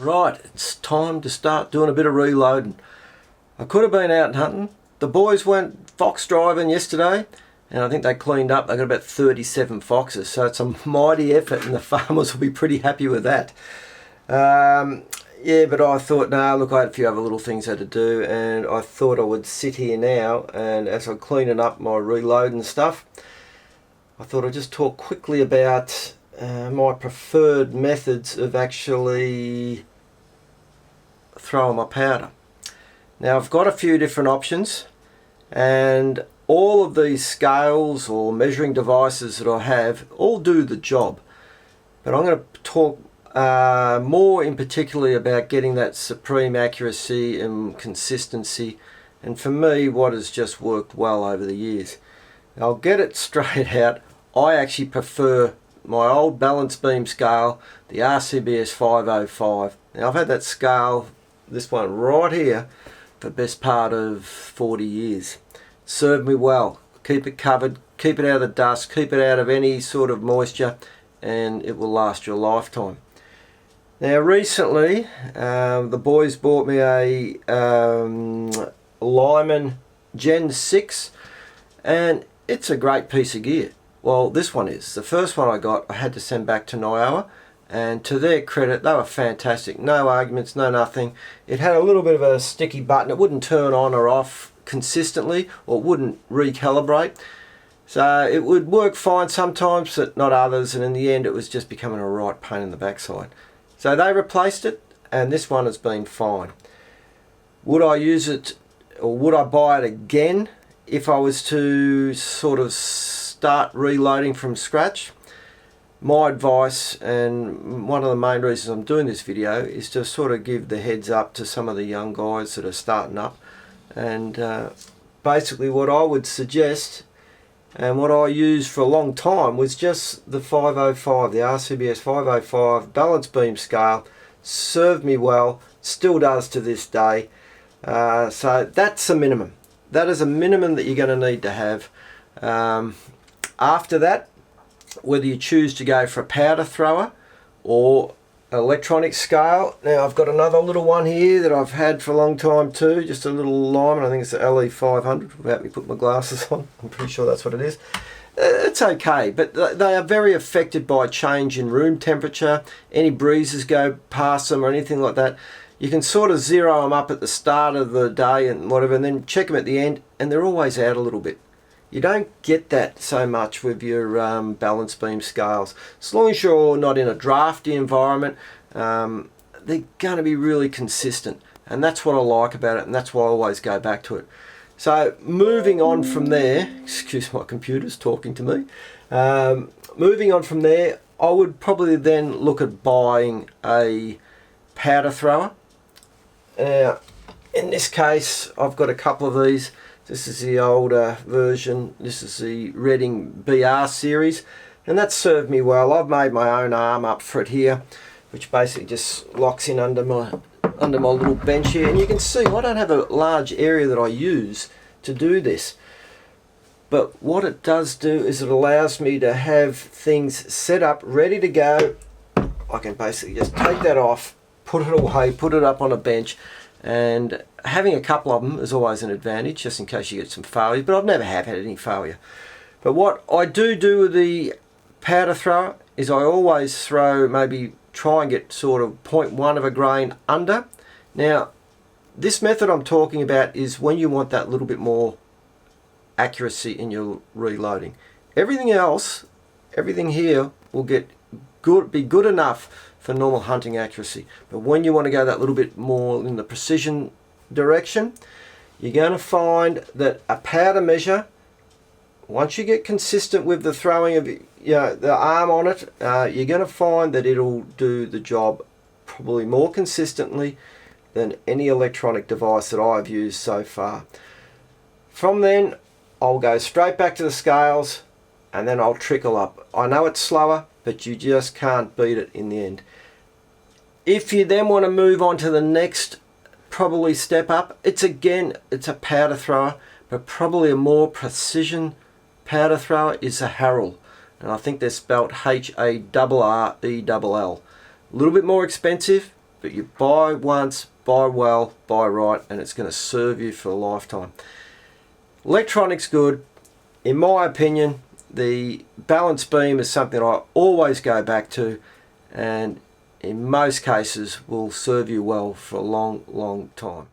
Right, it's time to start doing a bit of reloading. I could have been out hunting. The boys went fox driving yesterday, and I think they cleaned up. They got about 37 foxes, so it's a mighty effort, and the farmers will be pretty happy with that. Yeah, but I thought, no, look, I had a few other little things I had to do, and I thought I would sit here now, and as I'm cleaning up my reloading stuff, I thought I'd just talk quickly about my preferred methods of actually throwing my powder. Now, I've got a few different options, and all of these scales or measuring devices that I have all do the job, but I'm going to talk more in particularly about getting that supreme accuracy and consistency, and for me what has just worked well over the years. I'll get it straight out. I actually prefer my old balance beam scale, the RCBS 505. Now I've had that scale, this one right here, for the best part of 40 years. Served me well. Keep it covered, keep it out of the dust, keep it out of any sort of moisture, and it will last you a lifetime. Now recently the boys bought me a Lyman Gen 6, and it's a great piece of gear. Well, this one is. The first one I got, I had to send back to Niowa, and to their credit, they were fantastic. No arguments, no nothing. It had a little bit of a sticky button. It wouldn't turn on or off consistently, or it wouldn't recalibrate. So it would work fine sometimes, but not others, and in the end it was just becoming a right pain in the backside. So they replaced it, and this one has been fine. Would I use it, or would I buy it again if I was to sort of start reloading from scratch? My advice, and one of the main reasons I'm doing this video, is to sort of give the heads up to some of the young guys that are starting up. And basically what I would suggest, and what I used for a long time, was just the 505, the RCBS 505 balance beam scale. Served me well, still does to this day. So that's a minimum. That is a minimum that you're going to need to have. After that, whether you choose to go for a powder thrower or electronic scale. Now I've got another little one here that I've had for a long time too, just a little Lyman. I think it's the LE 500 without me putting my glasses on. I'm pretty sure that's what it is. It's okay, but they are very affected by change in room temperature. Any breezes go past them or anything like that. You can sort of zero them up at the start of the day and whatever, and then check them at the end, and they're always out a little bit. You don't get that so much with your balance beam scales. As long as you're not in a drafty environment, they're going to be really consistent. And that's what I like about it, and that's why I always go back to it. So moving on from there, excuse my computer's talking to me. Moving on from there, I would probably then look at buying a powder thrower. Now, in this case, I've got a couple of these. This is the older version. This is the Reading BR series, and that's served me well. I've made my own arm up for it here, which basically just locks in under my little bench here. And you can see I don't have a large area that I use to do this, but what it does do is it allows me to have things set up, ready to go. I can basically just take that off, put it away, put it up on a bench, and having a couple of them is always an advantage, just in case you get some failure, but I've never have had any failure. But what I do with the powder thrower is I always throw, maybe try and get sort of 0.1 of a grain under. Now, this method I'm talking about is when you want that little bit more accuracy in your reloading. Everything else, everything here will be good enough for normal hunting accuracy, but when you want to go that little bit more in the precision direction, you're going to find that a powder measure, once you get consistent with the throwing of the arm on it, you're going to find that it'll do the job probably more consistently than any electronic device that I've used so far. From then I'll go straight back to the scales, and then I'll trickle up. I know it's slower, but you just can't beat it in the end. If you then want to move on to the next probably step up, it's a powder thrower, but probably a more precision powder thrower is a Harrell, and I think they're spelt Harrell. A little bit more expensive, but you buy once, buy well, buy right, and it's going to serve you for a lifetime. Electronics good. In my opinion, the balance beam is something I always go back to, and in most cases will serve you well for a long time.